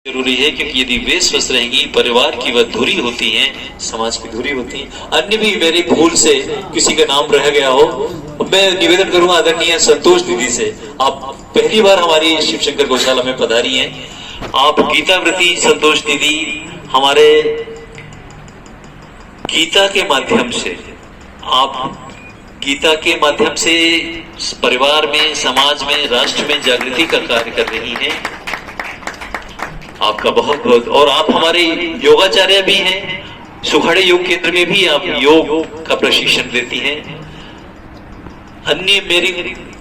जरूरी है, क्योंकि यदि वे स्वस्थ रहेंगी, परिवार की वह धुरी होती हैं, समाज की धुरी होती है। अन्य भी मेरी भूल से किसी का नाम रह गया हो, मैं निवेदन करूंगा आदरणीय संतोष दीदी से। आप पहली बार हमारी शिव शंकर गौशाला में पधारी हैं। आप गीताव्रती संतोष दीदी हमारे गीता के माध्यम से, आप गीता के माध्यम से परिवार में, समाज में, राष्ट्र में जागृति का कार्य कर रही हैं। आपका बहुत बहुत, और आप हमारे योगाचार्य भी हैं। सुखाड़े योग केंद्र में भी आप योग का प्रशिक्षण देती हैं। अन्य मेरी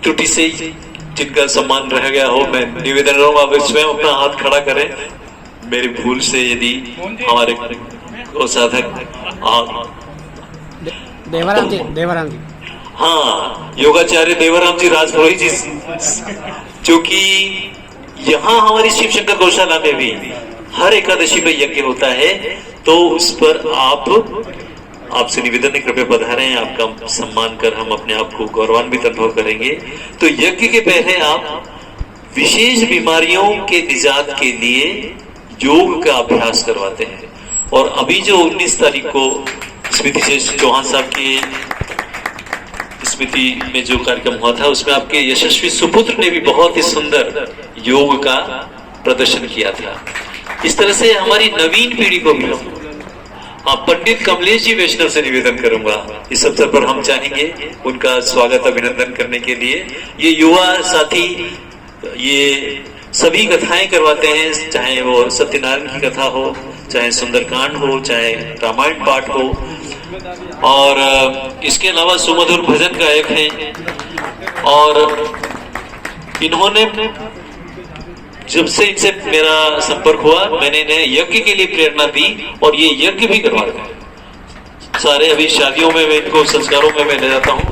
त्रुटि से जिनका सम्मान रह गया हो, मैं निवेदन करूंगा आप स्वयं अपना हाथ खड़ा करें। मेरी भूल से यदि हमारे को साधक देवराम जी, हाँ, योगाचार्य देवराम जी राजपुरोहित जी, जो कि यहाँ हमारी शिव शंकर गौशाला में भी हर एकादशी में यज्ञ होता है, तो उस पर आपसे निवेदन है, कृपया पधारें। आपका सम्मान कर हम अपने आप को गौरवान्वित अनुभव करेंगे। तो यज्ञ के पहले आप विशेष बीमारियों के निजात के लिए योग का अभ्यास करवाते हैं। और अभी जो 19 तारीख को स्मृति से चौहान साहब की स्मृति में जो कार्यक्रम हुआ था, उसमें आपके यशस्वी सुपुत्र ने भी बहुत ही सुंदर योग का प्रदर्शन किया था। इस तरह से हमारी नवीन पीढ़ी को भी पंडित कमलेश जी वैष्णव से निवेदन करूंगा, इस अवसर पर हम चाहेंगे उनका स्वागत अभिनंदन करने के लिए। ये युवा साथी ये सभी कथाएं करवाते हैं, चाहे वो सत्यनारायण की कथा हो, चाहे सुंदरकांड हो, चाहे रामायण पाठ हो, और इसके अलावा सुमधुर भजन गायक हैं। और इन्होंने, जब से इनसे मेरा संपर्क हुआ, मैंने इन्हें यज्ञ के लिए प्रेरणा दी और ये यज्ञ भी करवाते हैं। सारे अभी शादियों में मैं इनको, संस्कारों में मैं ले जाता हूँ।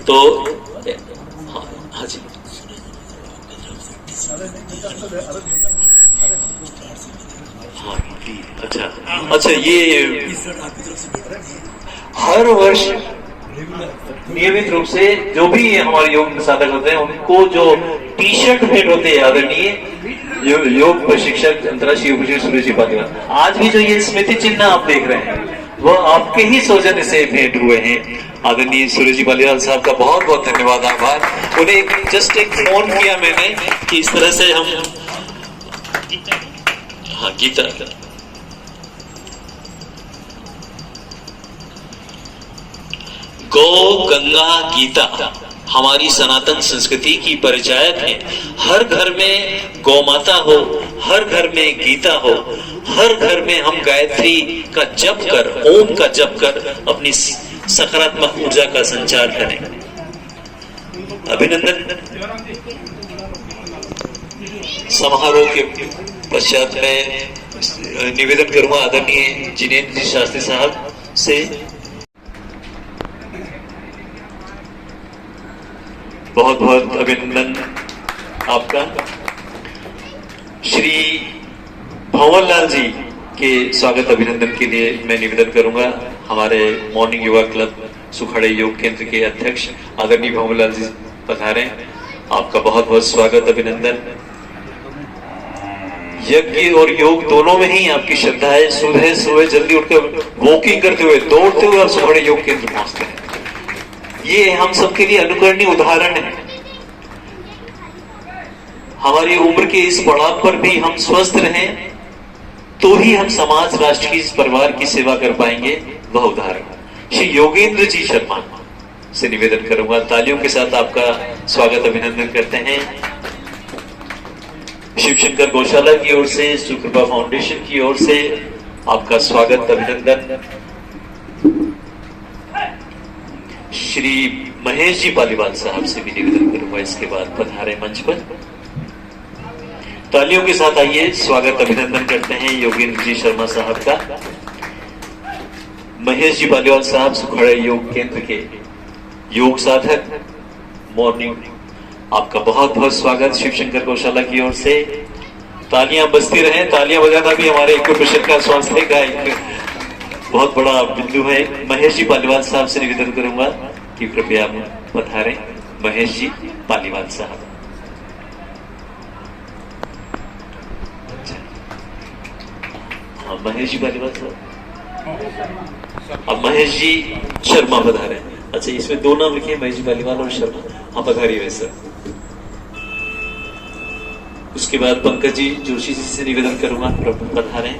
तो हाँ जी, हाँ अच्छा, ये हर वर्ष नियमित रूप से जो भी हमारे योग साधक होते हैं, उनको जो टी शर्ट भेंट होते हैं आदरणीय योग प्रशिक्षक अंतर्राष्ट्रीय योग प्रशिक्षक सूरज जी पालीवाल, आज भी जो ये स्मृति चिन्ह आप देख रहे हैं, वह आपके ही सौजन्य से भेंट हुए हैं। आदरणीय सूरज जी पालीवाल साहब का बहुत बहुत धन्यवाद, आभार। उन्हें जस्ट एक फोन किया मैंने कि इस तरह से हम, हाँ गीता, गौ गंगा गीता हमारी सनातन संस्कृति की परिचायक है। हर घर में गौ माता हो, हर घर में गीता हो, हर घर में हम गायत्री का जप कर, ओम का जप कर अपनी सकारात्मक ऊर्जा का संचार करें। अभिनंदन समारोह के पश्चात मैं निवेदन करूंगा आदरणीय जिनेन्द्र जी शास्त्री साहब से। बहुत बहुत अभिनंदन आपका। श्री भंवर लाल जी के स्वागत अभिनंदन के लिए मैं निवेदन करूंगा हमारे मॉर्निंग युवा क्लब सुखाड़े योग केंद्र के अध्यक्ष आदरणीय भंवर लाल जी पधारें। आपका बहुत बहुत स्वागत अभिनंदन। यज्ञ और योग दोनों में ही आपकी श्रद्धा है। सुबह सुबह जल्दी उठकर वॉकिंग करते हुए, दौड़ते हुए आप सुखाड़े योग केंद्र पहुंचते हैं। ये हम सबके लिए अनुकरणीय उदाहरण है। हमारी उम्र के इस पड़ाव पर भी हम स्वस्थ रहें, तो ही हम समाज, राष्ट्र की, परिवार की सेवा कर पाएंगे, वह उदाहरण। श्री योगेंद्र जी शर्मा से निवेदन करूंगा, तालियों के साथ आपका स्वागत अभिनंदन करते हैं। शिव शंकर गौशाला की ओर से, सुकृपा फाउंडेशन की ओर से आपका स्वागत अभिनंदन। श्री महेश जी पालीवाल साहब से भी निवेदन करूंगा, इसके बाद पधारे मंच पर। तालियों के साथ आइए स्वागत अभिनंदन करते हैं योगेंद्र जी शर्मा साहब का। महेश जी पालीवाल साहब सुखाड़े योग केंद्र के योग साधक, मॉर्निंग, आपका बहुत बहुत स्वागत शिव शंकर गौशाला की ओर से। तालियां बजती रहें, तालियां बजाना भी हमारे एक्यूपेशन का, स्वास्थ्य का एक बहुत बड़ा बिंदु है। महेश जी पालीवाल साहब से निवेदन करूंगा कि कृपया पधारें। महेश जी पालीवाल साहब। हाँ, महेश जी पालीवाल साहब। अब महेश जी शर्मा पधारे। अच्छा, इसमें दो नाम लिखे, महेश जी पालीवाल और शर्मा। हाँ, पधारिए वैसे। उसके बाद पंकज जी जोशी जी से निवेदन करूंगा, पधारे।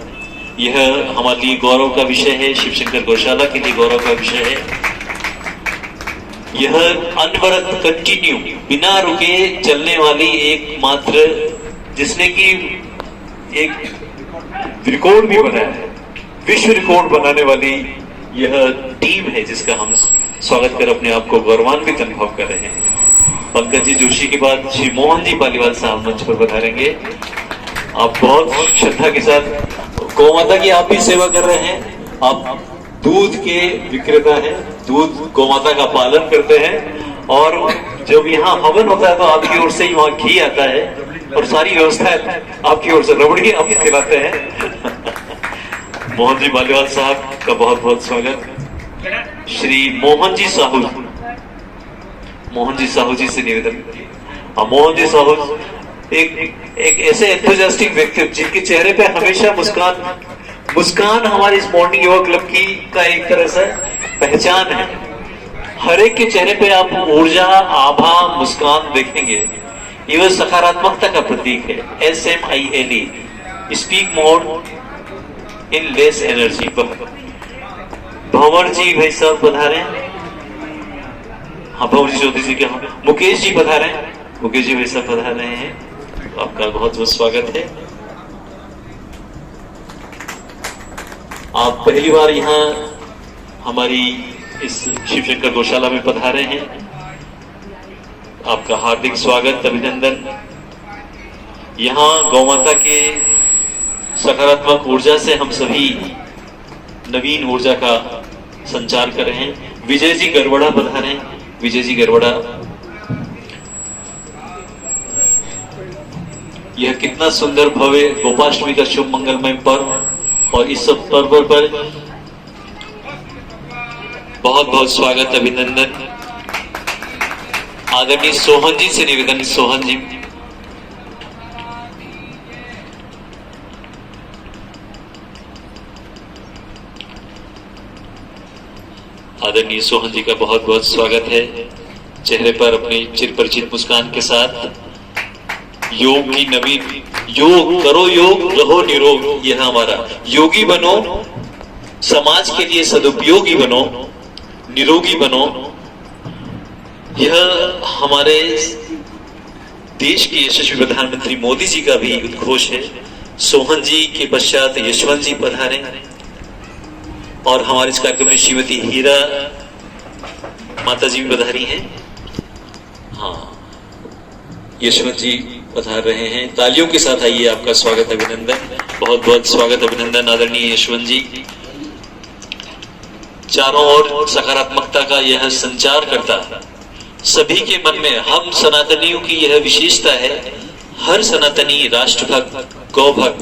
यह हमारे लिए गौरव का विषय है, शिवशंकर गौशाला के लिए गौरव का विषय है। यह अनवरत कंटिन्यू बिना रुके चलने वाली एकमात्र, जिसने कि एक रिकॉर्ड भी बनाया है, विश्व रिकॉर्ड बनाने वाली यह टीम है, जिसका हम स्वागत कर अपने आप को गौरवान्वित अनुभव कर रहे हैं। पंकज जी जोशी के बाद श्री मोहन जी पालीवाल साहब मंच पर पधारेंगे। आप बहुत श्रद्धा के साथ गौ माता की आप भी सेवा कर रहे हैं। आप दूध के विक्रेता हैं, दूध गौ माता का पालन करते हैं, और जब यहाँ हवन होता है तो आपकी ओर से ही वहां घी आता है और सारी व्यवस्था आपकी ओर से, रबड़ी आप खिलाते हैं। मोहन जी पालीवाल साहब का बहुत बहुत स्वागत। श्री मोहन जी साहू जी से निवेदन। मोहन जी साहू एक ऐसे एंथुसियास्टिक व्यक्ति जिनके चेहरे पे हमेशा मुस्कान हमारे इस मॉर्निंग युवा क्लब की का एक तरह से पहचान है। हर एक के चेहरे पे आप ऊर्जा, आभा, मुस्कान देखेंगे। ये सकारात्मकता का प्रतीक है। SMILE, speak more in less energy. Bhanwar ji भाई साहब पधारे। हाँ, भंवर जी चौधरी जी के। मुकेश जी पधारे। मुकेश जी भाई साहब पधार रहे हैं, आपका बहुत बहुत स्वागत है। आप पहली बार यहाँ हमारी इस शिवशंकर गौशाला में पधारे हैं, आपका हार्दिक स्वागत, अभिनंदन। यहाँ गौ माता के सकारात्मक ऊर्जा से हम सभी नवीन ऊर्जा का संचार कर रहे हैं। विजय जी गरबड़ा पधारे। विजय जी गरबड़ा। यह कितना सुंदर भव्य गोपाष्टमी का शुभ मंगलमय पर्व, और इस सब पर्व पर बहुत बहुत स्वागत, अभिनंदन। आदरणीय सोहन जी से निवेदन। सोहन जी। आदरणीय सोहन जी का बहुत बहुत स्वागत है। चेहरे पर अपनी चिरपरिचित मुस्कान के साथ योग की नवीन, योग करो, योग रहो निरोग। यह हमारा योगी बनो, समाज के लिए सदुपयोगी बनो, निरोगी बनो। यह हमारे देश के यशस्वी प्रधानमंत्री मोदी जी का भी उद्घोष है। सोहन जी के पश्चात यशवंत जी पधारे, और हमारे इस कार्यक्रम में श्रीमती हीरा माता जी भी पधारी हैं। हाँ, यशवंत जी पधार रहे हैं। तालियों के साथ आइए, आपका स्वागत, अभिनंदन। बहुत बहुत स्वागत, अभिनंदन आदरणीय यशवंत जी। चारों ओर सकारात्मकता का यह संचार करता सभी के मन में, हम सनातनियों की यह विशेषता है, हर सनातनी राष्ट्रभक्त, गौ भक्त